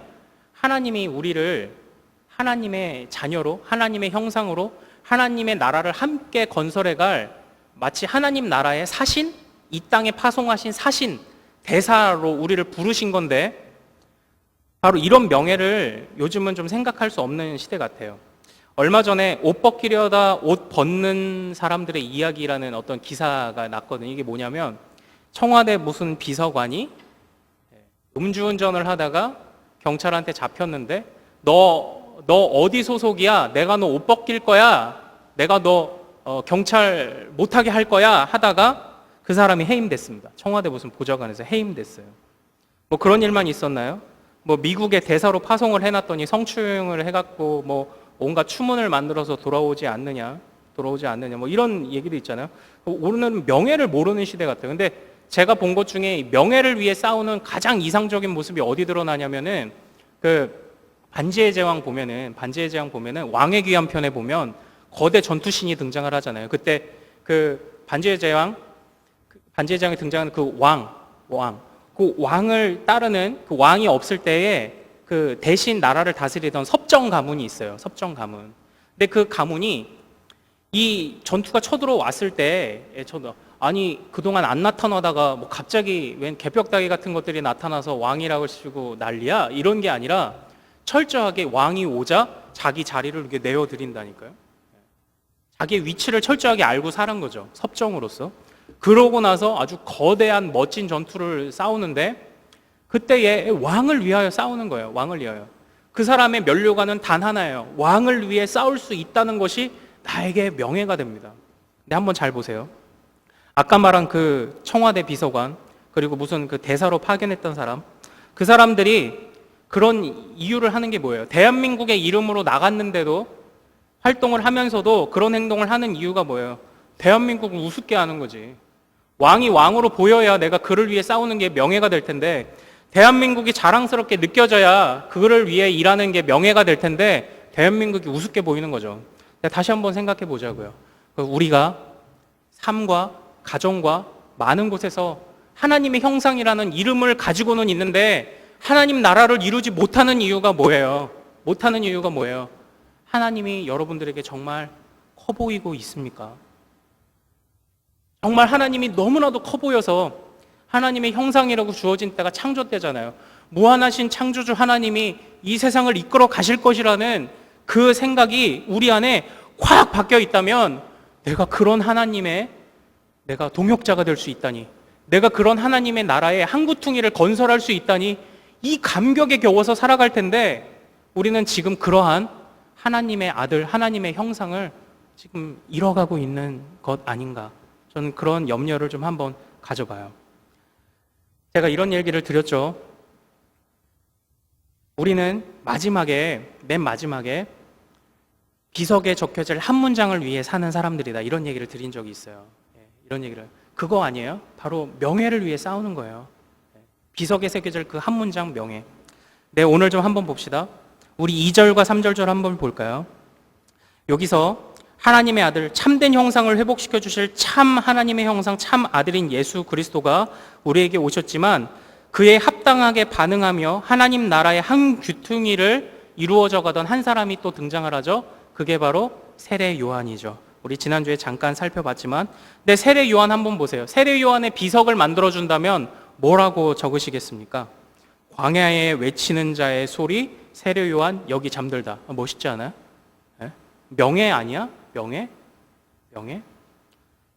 하나님이 우리를 하나님의 자녀로, 하나님의 형상으로 하나님의 나라를 함께 건설해갈 마치 하나님 나라의 사신, 이 땅에 파송하신 사신, 대사로 우리를 부르신 건데 바로 이런 명예를 요즘은 좀 생각할 수 없는 시대 같아요. 얼마 전에 옷 벗기려다 옷 벗는 사람들의 이야기라는 어떤 기사가 났거든요. 이게 뭐냐면 청와대 무슨 비서관이 음주운전을 하다가 경찰한테 잡혔는데 너 어디 소속이야? 내가 너 옷 벗길 거야. 내가 너 경찰 못하게 할 거야 하다가 그 사람이 해임됐습니다. 청와대 무슨 보좌관에서 해임됐어요. 뭐 그런 일만 있었나요? 뭐 미국의 대사로 파송을 해놨더니 성추행을 해갖고 뭐 온갖 추문을 만들어서 돌아오지 않느냐 뭐 이런 얘기도 있잖아요. 오늘은 명예를 모르는 시대 같아요. 근데 제가 본 것 중에 명예를 위해 싸우는 가장 이상적인 모습이 어디 드러나냐면은 반지의 제왕 보면은 왕의 귀한 편에 보면 거대 전투신이 등장을 하잖아요. 그때 반지의 제왕에 등장하는 그 왕을 따르는 그 왕이 없을 때에 그 대신 나라를 다스리던 섭정 가문이 있어요. 섭정 가문. 근데 그 가문이 이 전투가 쳐들어왔을 때, 아니 그동안 안 나타나다가 뭐 갑자기 웬 개벽다귀 같은 것들이 나타나서 왕이라고 치고 난리야? 이런 게 아니라 철저하게 왕이 오자 자기 자리를 이렇게 내어드린다니까요. 자기의 위치를 철저하게 알고 사는 거죠. 섭정으로서. 그러고 나서 아주 거대한 멋진 전투를 싸우는데 그때에 왕을 위하여 싸우는 거예요. 왕을 위하여. 그 사람의 면류관은 단 하나예요. 왕을 위해 싸울 수 있다는 것이 나에게 명예가 됩니다. 근데 한번 잘 보세요. 아까 말한 그 청와대 비서관, 그리고 무슨 그 대사로 파견했던 사람, 그 사람들이 그런 이유를 하는 게 뭐예요? 대한민국의 이름으로 나갔는데도 활동을 하면서도 그런 행동을 하는 이유가 뭐예요? 대한민국을 우습게 하는 거지. 왕이 왕으로 보여야 내가 그를 위해 싸우는 게 명예가 될 텐데, 대한민국이 자랑스럽게 느껴져야 그를 위해 일하는 게 명예가 될 텐데 대한민국이 우습게 보이는 거죠. 다시 한번 생각해 보자고요. 우리가 삶과 가정과 많은 곳에서 하나님의 형상이라는 이름을 가지고는 있는데 하나님 나라를 이루지 못하는 이유가 뭐예요? 못하는 이유가 뭐예요? 하나님이 여러분들에게 정말 커 보이고 있습니까? 정말 하나님이 너무나도 커 보여서 하나님의 형상이라고 주어진 때가 창조 때잖아요. 무한하신 창조주 하나님이 이 세상을 이끌어 가실 것이라는 그 생각이 우리 안에 확 바뀌어 있다면 내가 그런 하나님의 내가 동역자가 될 수 있다니, 내가 그런 하나님의 나라의 한구퉁이를 건설할 수 있다니, 이 감격에 겨워서 살아갈 텐데 우리는 지금 그러한 하나님의 아들, 하나님의 형상을 지금 잃어가고 있는 것 아닌가. 저는 그런 염려를 좀 한번 가져봐요. 제가 이런 얘기를 드렸죠. 우리는 맨 마지막에 비석에 적혀질 한 문장을 위해 사는 사람들이다. 이런 얘기를 드린 적이 있어요. 이런 얘기를. 그거 아니에요? 바로 명예를 위해 싸우는 거예요. 비석에 새겨질 그 한 문장 명예. 네, 오늘 좀 한번 봅시다. 우리 2절과 3절 한번 볼까요? 여기서 하나님의 아들, 참된 형상을 회복시켜 주실 참 하나님의 형상, 참 아들인 예수 그리스도가 우리에게 오셨지만 그에 합당하게 반응하며 하나님 나라의 한 귀퉁이를 이루어져 가던 한 사람이 또 등장을 하죠. 그게 바로 세례 요한이죠. 우리 지난주에 잠깐 살펴봤지만, 근데 세례 요한 한번 보세요. 세례 요한의 비석을 만들어준다면 뭐라고 적으시겠습니까? 광야에 외치는 자의 소리, 세례 요한 여기 잠들다. 멋있지 않아요? 네? 명예 아니야? 명예?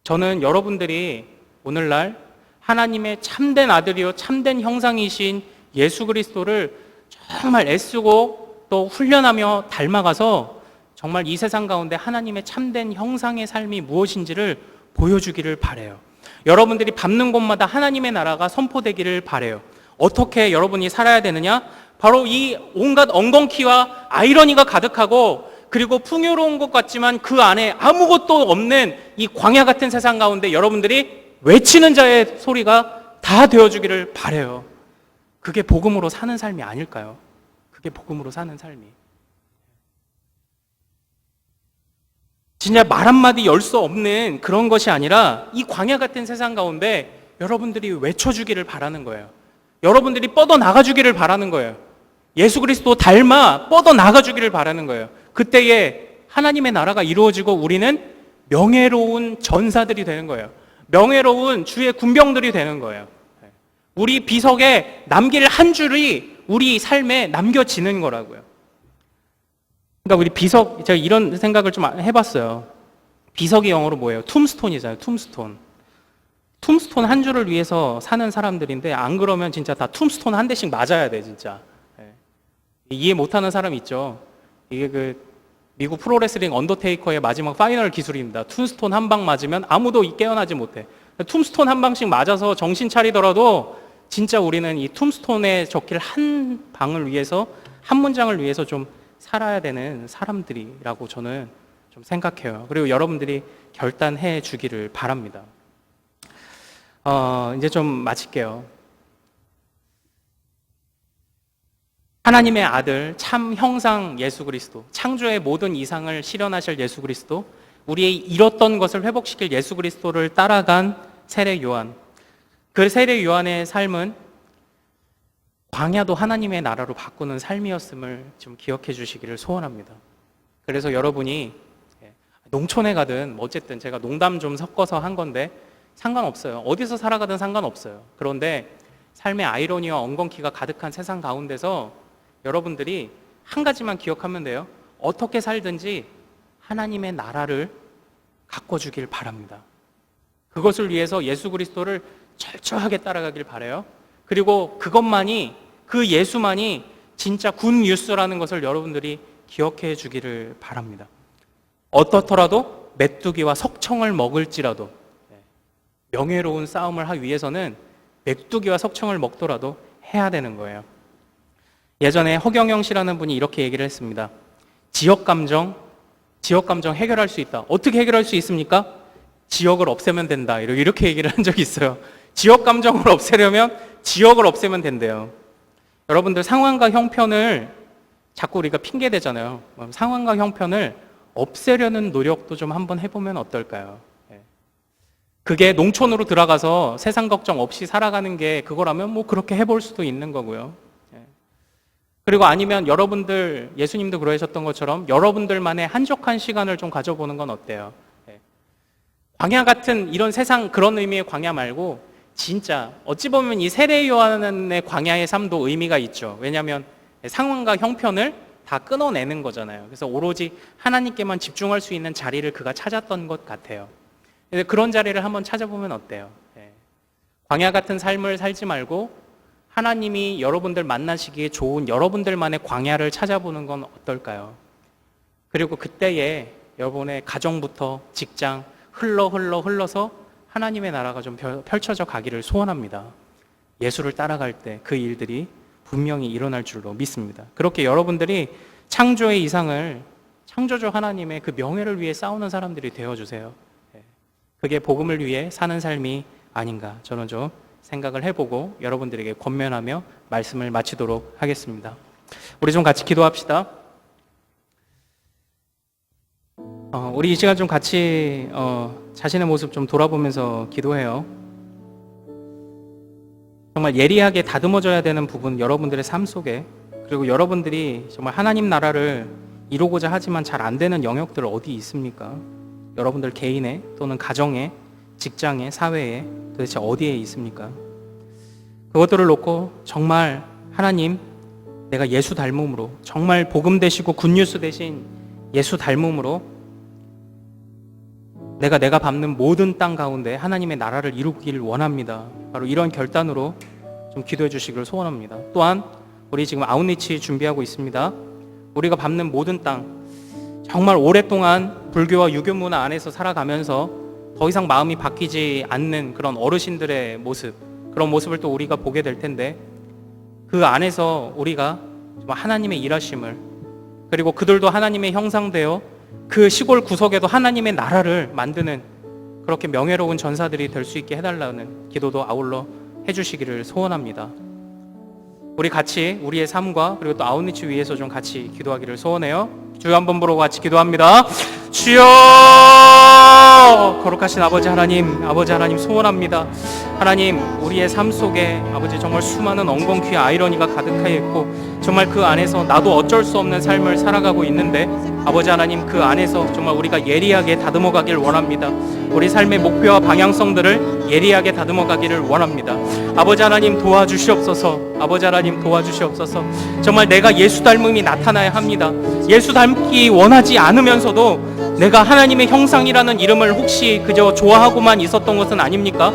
저는 여러분들이 오늘날 하나님의 참된 아들이요 참된 형상이신 예수 그리스도를 정말 애쓰고 또 훈련하며 닮아가서 정말 이 세상 가운데 하나님의 참된 형상의 삶이 무엇인지를 보여주기를 바라요. 여러분들이 밟는 곳마다 하나님의 나라가 선포되기를 바라요. 어떻게 여러분이 살아야 되느냐? 바로 이 온갖 엉겅퀴와 아이러니가 가득하고 그리고 풍요로운 것 같지만 그 안에 아무것도 없는 이 광야 같은 세상 가운데 여러분들이 외치는 자의 소리가 다 되어주기를 바라요. 그게 복음으로 사는 삶이 아닐까요? 그게 복음으로 사는 삶이. 진짜 말 한마디 열 수 없는 그런 것이 아니라 이 광야 같은 세상 가운데 여러분들이 외쳐주기를 바라는 거예요. 여러분들이 뻗어나가주기를 바라는 거예요. 예수 그리스도 닮아 뻗어나가주기를 바라는 거예요. 그때에 하나님의 나라가 이루어지고 우리는 명예로운 전사들이 되는 거예요. 명예로운 주의 군병들이 되는 거예요. 우리 비석에 남길 한 줄이 우리 삶에 남겨지는 거라고요. 그러니까 우리 비석, 제가 이런 생각을 좀 해봤어요. 비석이 영어로 뭐예요? 툼스톤이잖아요. 툼스톤. 툼스톤 한 줄을 위해서 사는 사람들인데 안 그러면 진짜 다 툼스톤 한 대씩 맞아야 돼, 진짜. 이해 못하는 사람 있죠. 이게 그 미국 프로레슬링 언더테이커의 마지막 파이널 기술입니다. 툼스톤 한 방 맞으면 아무도 깨어나지 못해. 툼스톤 한 방씩 맞아서 정신 차리더라도 진짜 우리는 이 툼스톤에 적힐 한 방을 위해서, 한 문장을 위해서 좀 살아야 되는 사람들이라고 저는 좀 생각해요. 그리고 여러분들이 결단해 주기를 바랍니다. 이제 좀 마칠게요. 하나님의 아들, 참 형상 예수 그리스도, 창조의 모든 이상을 실현하실 예수 그리스도, 우리의 잃었던 것을 회복시킬 예수 그리스도를 따라간 세례 요한. 그 세례 요한의 삶은 광야도 하나님의 나라로 바꾸는 삶이었음을 좀 기억해 주시기를 소원합니다. 그래서 여러분이 농촌에 가든 뭐 어쨌든 제가 농담 좀 섞어서 한 건데 상관없어요. 어디서 살아가든 상관없어요. 그런데 삶의 아이러니와 엉겅퀴가 가득한 세상 가운데서 여러분들이 한 가지만 기억하면 돼요. 어떻게 살든지 하나님의 나라를 가꿔주길 바랍니다. 그것을 위해서 예수 그리스도를 철저하게 따라가길 바라요. 그리고 그것만이, 그 예수만이 진짜 굿 뉴스라는 것을 여러분들이 기억해 주기를 바랍니다. 어떻더라도 메뚜기와 석청을 먹을지라도, 명예로운 싸움을 하기 위해서는 메뚜기와 석청을 먹더라도 해야 되는 거예요. 예전에 허경영 씨라는 분이 이렇게 얘기를 했습니다. 지역감정 해결할 수 있다. 어떻게 해결할 수 있습니까? 지역을 없애면 된다. 이렇게 얘기를 한 적이 있어요. 지역감정을 없애려면 지역을 없애면 된대요. 여러분들, 상황과 형편을 자꾸 우리가 핑계대잖아요. 상황과 형편을 없애려는 노력도 좀 한번 해보면 어떨까요? 그게 농촌으로 들어가서 세상 걱정 없이 살아가는 게 그거라면 뭐 그렇게 해볼 수도 있는 거고요. 그리고 아니면 여러분들, 예수님도 그러셨던 것처럼 여러분들만의 한적한 시간을 좀 가져보는 건 어때요? 광야 같은 이런 세상, 그런 의미의 광야 말고 진짜 어찌 보면 이 세례 요한의 광야의 삶도 의미가 있죠. 왜냐하면 상황과 형편을 다 끊어내는 거잖아요. 그래서 오로지 하나님께만 집중할 수 있는 자리를 그가 찾았던 것 같아요. 그런 자리를 한번 찾아보면 어때요? 광야 같은 삶을 살지 말고 하나님이 여러분들 만나시기에 좋은 여러분들만의 광야를 찾아보는 건 어떨까요? 그리고 그때에 여러분의 가정부터 직장 흘러서 하나님의 나라가 좀 펼쳐져 가기를 소원합니다. 예수를 따라갈 때 그 일들이 분명히 일어날 줄로 믿습니다. 그렇게 여러분들이 창조의 이상을, 창조주 하나님의 그 명예를 위해 싸우는 사람들이 되어주세요. 그게 복음을 위해 사는 삶이 아닌가 저는 좀 생각을 해보고 여러분들에게 권면하며 말씀을 마치도록 하겠습니다. 우리 좀 같이 기도합시다. 우리 이 시간 좀 같이 자신의 모습 좀 돌아보면서 기도해요. 정말 예리하게 다듬어져야 되는 부분, 여러분들의 삶 속에, 그리고 여러분들이 정말 하나님 나라를 이루고자 하지만 잘 안 되는 영역들 어디 있습니까? 여러분들 개인의 또는 가정의, 직장의, 사회에 도대체 어디에 있습니까? 그것들을 놓고 정말 하나님, 내가 예수 닮음으로, 정말 복음 되시고 굿뉴스 되신 예수 닮음으로 내가 밟는 모든 땅 가운데 하나님의 나라를 이루기를 원합니다. 바로 이런 결단으로 좀 기도해 주시기를 소원합니다. 또한 우리 지금 아웃리치 준비하고 있습니다. 우리가 밟는 모든 땅, 정말 오랫동안 불교와 유교 문화 안에서 살아가면서 더 이상 마음이 바뀌지 않는 그런 어르신들의 모습, 그런 모습을 또 우리가 보게 될 텐데, 그 안에서 우리가 하나님의 일하심을, 그리고 그들도 하나님의 형상되어 그 시골 구석에도 하나님의 나라를 만드는 그렇게 명예로운 전사들이 될 수 있게 해달라는 기도도 아울러 해주시기를 소원합니다. 우리 같이 우리의 삶과 그리고 또 아웃리치 위해서 좀 같이 기도하기를 소원해요. 주여 한번 부르고 같이 기도합니다. 주여! 거룩하신 아버지 하나님 소원합니다. 하나님, 우리의 삶 속에 아버지 정말 수많은 엉겅퀴 아이러니가 가득하여 있고 정말 그 안에서 나도 어쩔 수 없는 삶을 살아가고 있는데 아버지 하나님, 그 안에서 정말 우리가 예리하게 다듬어 가길 원합니다. 우리 삶의 목표와 방향성들을 예리하게 다듬어 가기를 원합니다. 아버지 하나님 도와주시옵소서. 아버지 하나님 도와주시옵소서. 정말 내가 예수 닮음이 나타나야 합니다. 예수 닮기 원하지 않으면서도 내가 하나님의 형상이라는 이름을 혹시 그저 좋아하고만 있었던 것은 아닙니까?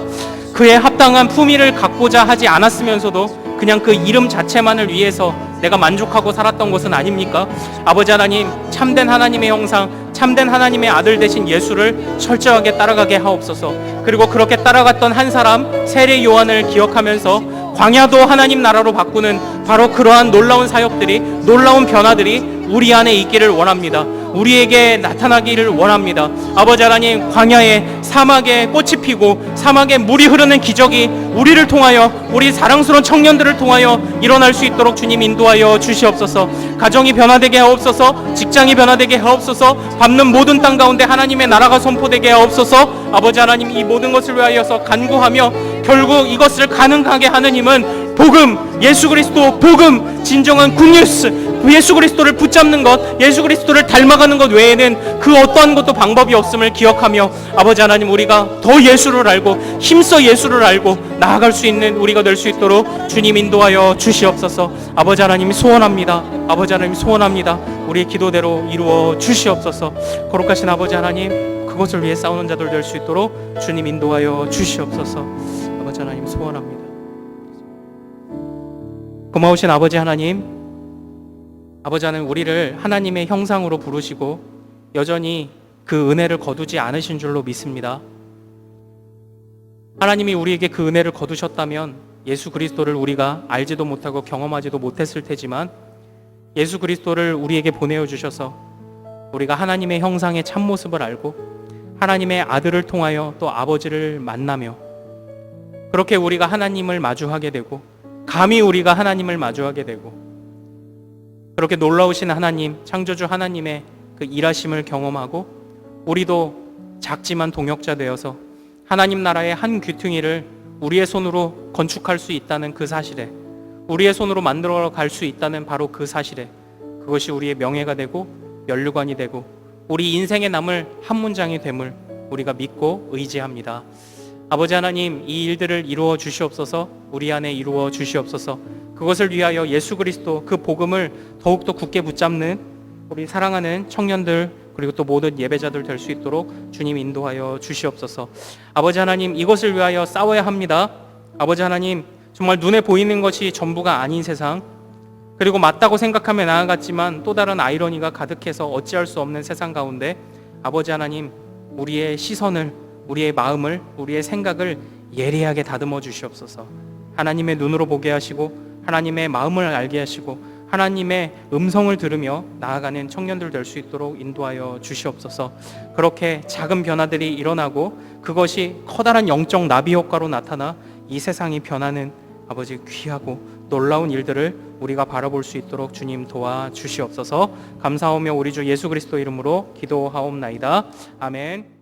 그에 합당한 품위를 갖고자 하지 않았으면서도 그냥 그 이름 자체만을 위해서 내가 만족하고 살았던 것은 아닙니까? 아버지 하나님, 참된 하나님의 형상, 참된 하나님의 아들 되신 예수를 철저하게 따라가게 하옵소서. 그리고 그렇게 따라갔던 한 사람, 세례 요한을 기억하면서 광야도 하나님 나라로 바꾸는 바로 그러한 놀라운 사역들이, 놀라운 변화들이 우리 안에 있기를 원합니다. 우리에게 나타나기를 원합니다. 아버지 하나님, 광야에, 사막에 꽃이 피고 사막에 물이 흐르는 기적이 우리를 통하여, 우리 사랑스러운 청년들을 통하여 일어날 수 있도록 주님 인도하여 주시옵소서. 가정이 변화되게 하옵소서. 직장이 변화되게 하옵소서. 밟는 모든 땅 가운데 하나님의 나라가 선포되게 하옵소서. 아버지 하나님, 이 모든 것을 위하여서 간구하며 결국 이것을 가능하게 하는 힘은 복음, 예수 그리스도 복음, 진정한 굿뉴스, 예수 그리스도를 붙잡는 것, 예수 그리스도를 닮아가는 것 외에는 그 어떠한 것도 방법이 없음을 기억하며 아버지 하나님, 우리가 더 예수를 알고 힘써 예수를 알고 나아갈 수 있는 우리가 될 수 있도록 주님 인도하여 주시옵소서. 아버지 하나님 소원합니다. 아버지 하나님 소원합니다. 우리의 기도대로 이루어 주시옵소서. 거룩하신 아버지 하나님, 그것을 위해 싸우는 자들 될 수 있도록 주님 인도하여 주시옵소서. 아버지 하나님 소원합니다. 고마우신 아버지 하나님, 아버지 하나님, 우리를 하나님의 형상으로 부르시고 여전히 그 은혜를 거두지 않으신 줄로 믿습니다. 하나님이 우리에게 그 은혜를 거두셨다면 예수 그리스도를 우리가 알지도 못하고 경험하지도 못했을 테지만 예수 그리스도를 우리에게 보내어 주셔서 우리가 하나님의 형상의 참모습을 알고 하나님의 아들을 통하여 또 아버지를 만나며 그렇게 우리가 하나님을 마주하게 되고 감히 우리가 하나님을 마주하게 되고 그렇게 놀라우신 하나님, 창조주 하나님의 그 일하심을 경험하고 우리도 작지만 동역자 되어서 하나님 나라의 한 귀퉁이를 우리의 손으로 건축할 수 있다는 그 사실에, 우리의 손으로 만들어 갈 수 있다는 바로 그 사실에, 그것이 우리의 명예가 되고 면류관이 되고 우리 인생에 남을 한 문장이 됨을 우리가 믿고 의지합니다. 아버지 하나님, 이 일들을 이루어 주시옵소서. 우리 안에 이루어 주시옵소서. 그것을 위하여 예수 그리스도 그 복음을 더욱더 굳게 붙잡는 우리 사랑하는 청년들 그리고 또 모든 예배자들 될 수 있도록 주님 인도하여 주시옵소서. 아버지 하나님, 이것을 위하여 싸워야 합니다. 아버지 하나님, 정말 눈에 보이는 것이 전부가 아닌 세상, 그리고 맞다고 생각하며 나아갔지만 또 다른 아이러니가 가득해서 어찌할 수 없는 세상 가운데 아버지 하나님, 우리의 시선을, 우리의 마음을, 우리의 생각을 예리하게 다듬어 주시옵소서. 하나님의 눈으로 보게 하시고 하나님의 마음을 알게 하시고 하나님의 음성을 들으며 나아가는 청년들 될 수 있도록 인도하여 주시옵소서. 그렇게 작은 변화들이 일어나고 그것이 커다란 영적 나비 효과로 나타나 이 세상이 변하는 아버지 귀하고 놀라운 일들을 우리가 바라볼 수 있도록 주님 도와주시옵소서. 감사하며 우리 주 예수 그리스도 이름으로 기도하옵나이다. 아멘.